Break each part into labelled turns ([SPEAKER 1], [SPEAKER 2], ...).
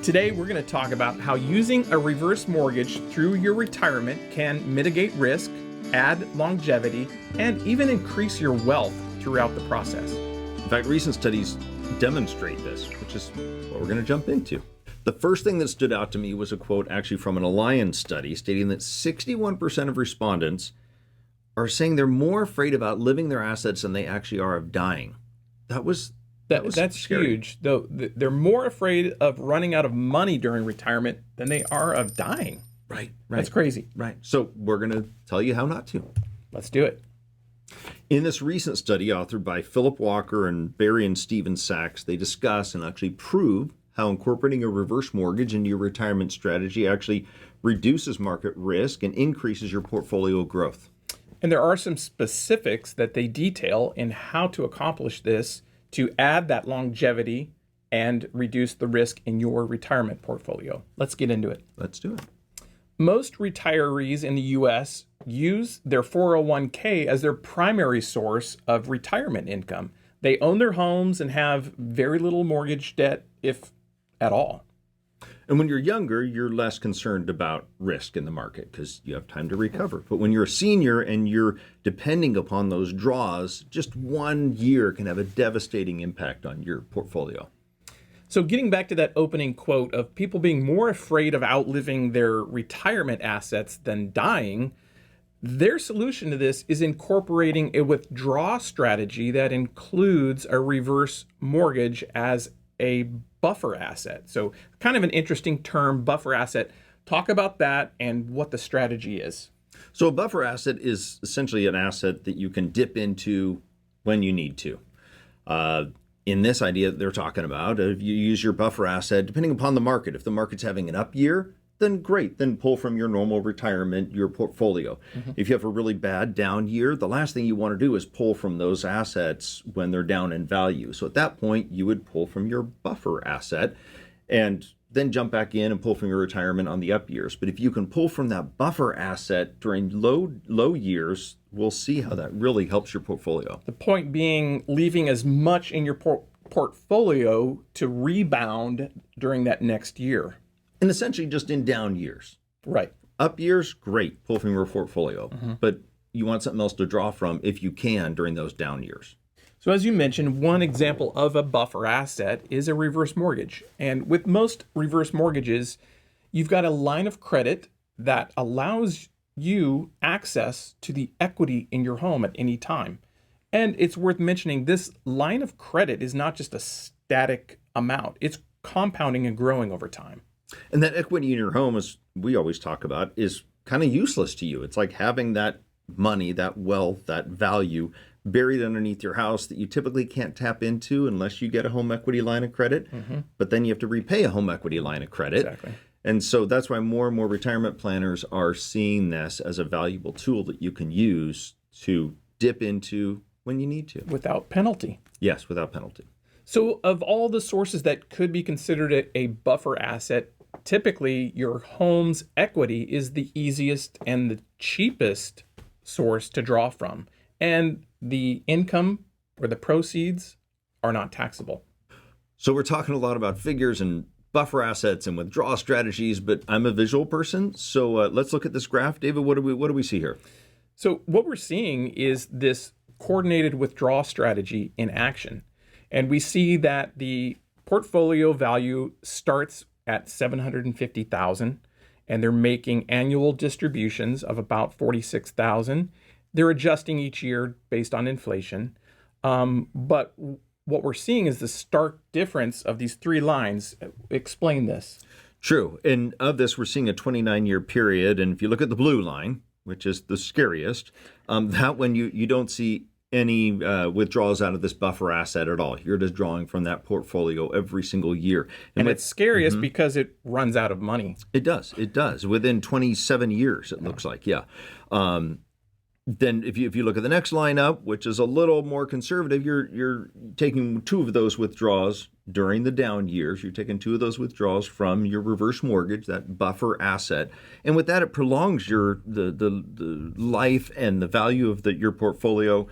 [SPEAKER 1] Today, we're going to talk about how using a reverse mortgage through your retirement can mitigate risk, add longevity, and even increase your wealth throughout the process.
[SPEAKER 2] In fact, recent studies demonstrate this, which is what we're going to jump into. The first thing that stood out to me was a quote actually from an Allianz study stating that 61% of respondents are saying they're more afraid of outliving their assets than they actually are of dying. That's scary.
[SPEAKER 1] Huge. Though they're more afraid of running out of money during retirement than they are of dying.
[SPEAKER 2] Right.
[SPEAKER 1] That's crazy.
[SPEAKER 2] Right. So we're going to tell you how not to.
[SPEAKER 1] Let's do it.
[SPEAKER 2] In this recent study authored by Philip Walker and Barry and Steven Sachs, they discuss and actually prove how incorporating a reverse mortgage into your retirement strategy actually reduces market risk and increases your portfolio growth.
[SPEAKER 1] And there are some specifics that they detail in how to accomplish this to add that longevity and reduce the risk in your retirement portfolio. Let's get into it.
[SPEAKER 2] Let's do it.
[SPEAKER 1] Most retirees in the U.S. use their 401k as their primary source of retirement income. They own their homes and have very little mortgage debt, if at all.
[SPEAKER 2] And when you're younger, you're less concerned about risk in the market because you have time to recover. But when you're a senior and you're depending upon those draws, just 1 year can have a devastating impact on your portfolio.
[SPEAKER 1] So getting back to that opening quote of people being more afraid of outliving their retirement assets than dying, their solution to this is incorporating a withdrawal strategy that includes a reverse mortgage as a buffer asset. So kind of an interesting term, buffer asset. Talk about that and what the strategy is.
[SPEAKER 2] So a buffer asset is essentially an asset that you can dip into when you need to. In this idea that they're talking about, if you use your buffer asset, depending upon the market, if the market's having an up year, then great, then pull from your normal retirement, your portfolio. Mm-hmm. If you have a really bad down year, the last thing you want to do is pull from those assets when they're down in value. So at that point, you would pull from your buffer asset and then jump back in and pull from your retirement on the up years. But if you can pull from that buffer asset during low years, we'll see how that really helps your portfolio.
[SPEAKER 1] The point being leaving as much in your portfolio to rebound during that next year.
[SPEAKER 2] And essentially just in down years.
[SPEAKER 1] Right.
[SPEAKER 2] Up years, great, pull from your portfolio. Mm-hmm. But you want something else to draw from if you can during those down years.
[SPEAKER 1] So as you mentioned, one example of a buffer asset is a reverse mortgage. And with most reverse mortgages, you've got a line of credit that allows you access to the equity in your home at any time. And it's worth mentioning this line of credit is not just a static amount. It's compounding and growing over time.
[SPEAKER 2] And that equity in your home, as we always talk about, is kind of useless to you. It's like having that money, that wealth, that value buried underneath your house that you typically can't tap into unless you get a home equity line of credit. Mm-hmm. But then you have to repay a home equity line of credit.
[SPEAKER 1] Exactly.
[SPEAKER 2] And so that's why more and more retirement planners are seeing this as a valuable tool that you can use to dip into when you need to.
[SPEAKER 1] Without penalty.
[SPEAKER 2] Yes, without penalty.
[SPEAKER 1] So of all the sources that could be considered a buffer asset, typically your home's equity is the easiest and the cheapest source to draw from. And the income or the proceeds are not taxable.
[SPEAKER 2] So we're talking a lot about figures and buffer assets and withdrawal strategies, but I'm a visual person. So let's look at this graph. David, what do we see here?
[SPEAKER 1] So what we're seeing is this coordinated withdrawal strategy in action. And we see that the portfolio value starts at $750,000, and they're making annual distributions of about $46,000. They're adjusting each year based on inflation. But what we're seeing is the stark difference of these three lines. Explain this.
[SPEAKER 2] True. And of this, we're seeing a 29-year period. And if you look at the blue line, which is the scariest, that one you don't see any withdrawals out of this buffer asset at all. You're just drawing from that portfolio every single year.
[SPEAKER 1] And it's scariest because it runs out of money.
[SPEAKER 2] It does. It does. Within 27 years, it looks like. Yeah. Then if you look at the next line up, which is a little more conservative, you're taking two of those withdrawals during the down years. You're taking two of those withdrawals from your reverse mortgage, that buffer asset. And with that, it prolongs the life and the value of your portfolio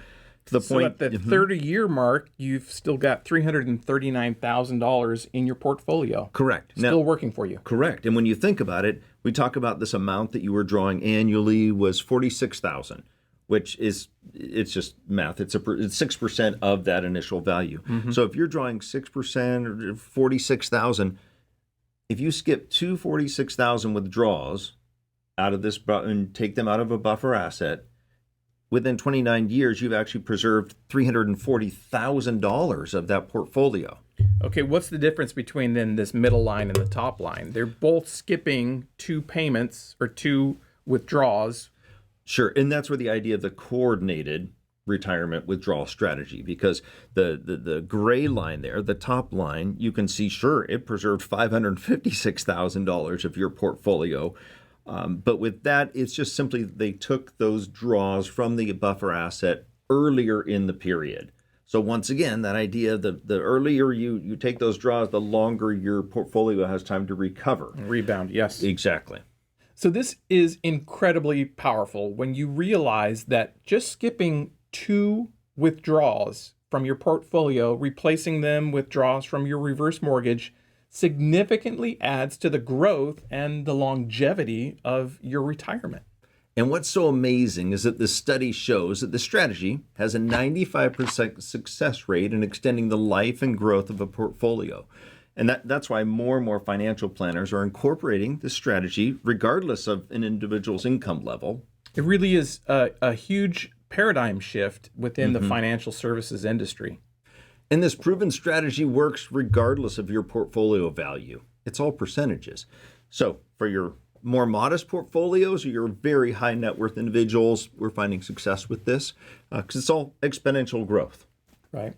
[SPEAKER 2] to the
[SPEAKER 1] So
[SPEAKER 2] point.
[SPEAKER 1] at the 30-year mark, you've still got $339,000 in your portfolio.
[SPEAKER 2] Correct.
[SPEAKER 1] Still working for you.
[SPEAKER 2] Correct. And when you think about it, we talk about this amount that you were drawing annually was $46,000, which is, it's just math. It's 6% of that initial value. So if you're drawing 6% or 46,000, if you skip two 46,000 withdrawals out of this and take them out of a buffer asset, within 29 years, you've actually preserved $340,000 of that portfolio.
[SPEAKER 1] Okay, what's the difference between then this middle line and the top line? They're both skipping two payments or two withdrawals.
[SPEAKER 2] Sure, and that's where the idea of the coordinated retirement withdrawal strategy, because the gray line there, the top line, you can see, sure, it preserved $556,000 of your portfolio. But with that, it's just simply they took those draws from the buffer asset earlier in the period. So once again, that idea, the earlier you take those draws, the longer your portfolio has time to recover.
[SPEAKER 1] Rebound, yes.
[SPEAKER 2] Exactly.
[SPEAKER 1] So this is incredibly powerful when you realize that just skipping two withdrawals from your portfolio, replacing them with draws from your reverse mortgage, significantly adds to the growth and the longevity of your retirement.
[SPEAKER 2] And what's so amazing is that the study shows that the strategy has a 95% success rate in extending the life and growth of a portfolio. And that's why more and more financial planners are incorporating this strategy regardless of an individual's income level.
[SPEAKER 1] It really is a huge paradigm shift within the financial services industry.
[SPEAKER 2] And this proven strategy works regardless of your portfolio value. It's all percentages. So for your more modest portfolios or your very high net worth individuals, we're finding success with this because it's all exponential growth.
[SPEAKER 1] Right.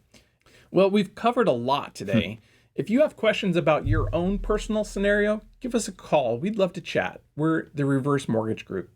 [SPEAKER 1] Well, we've covered a lot today. If you have questions about your own personal scenario, give us a call. We'd love to chat. We're the Reverse Mortgage Group.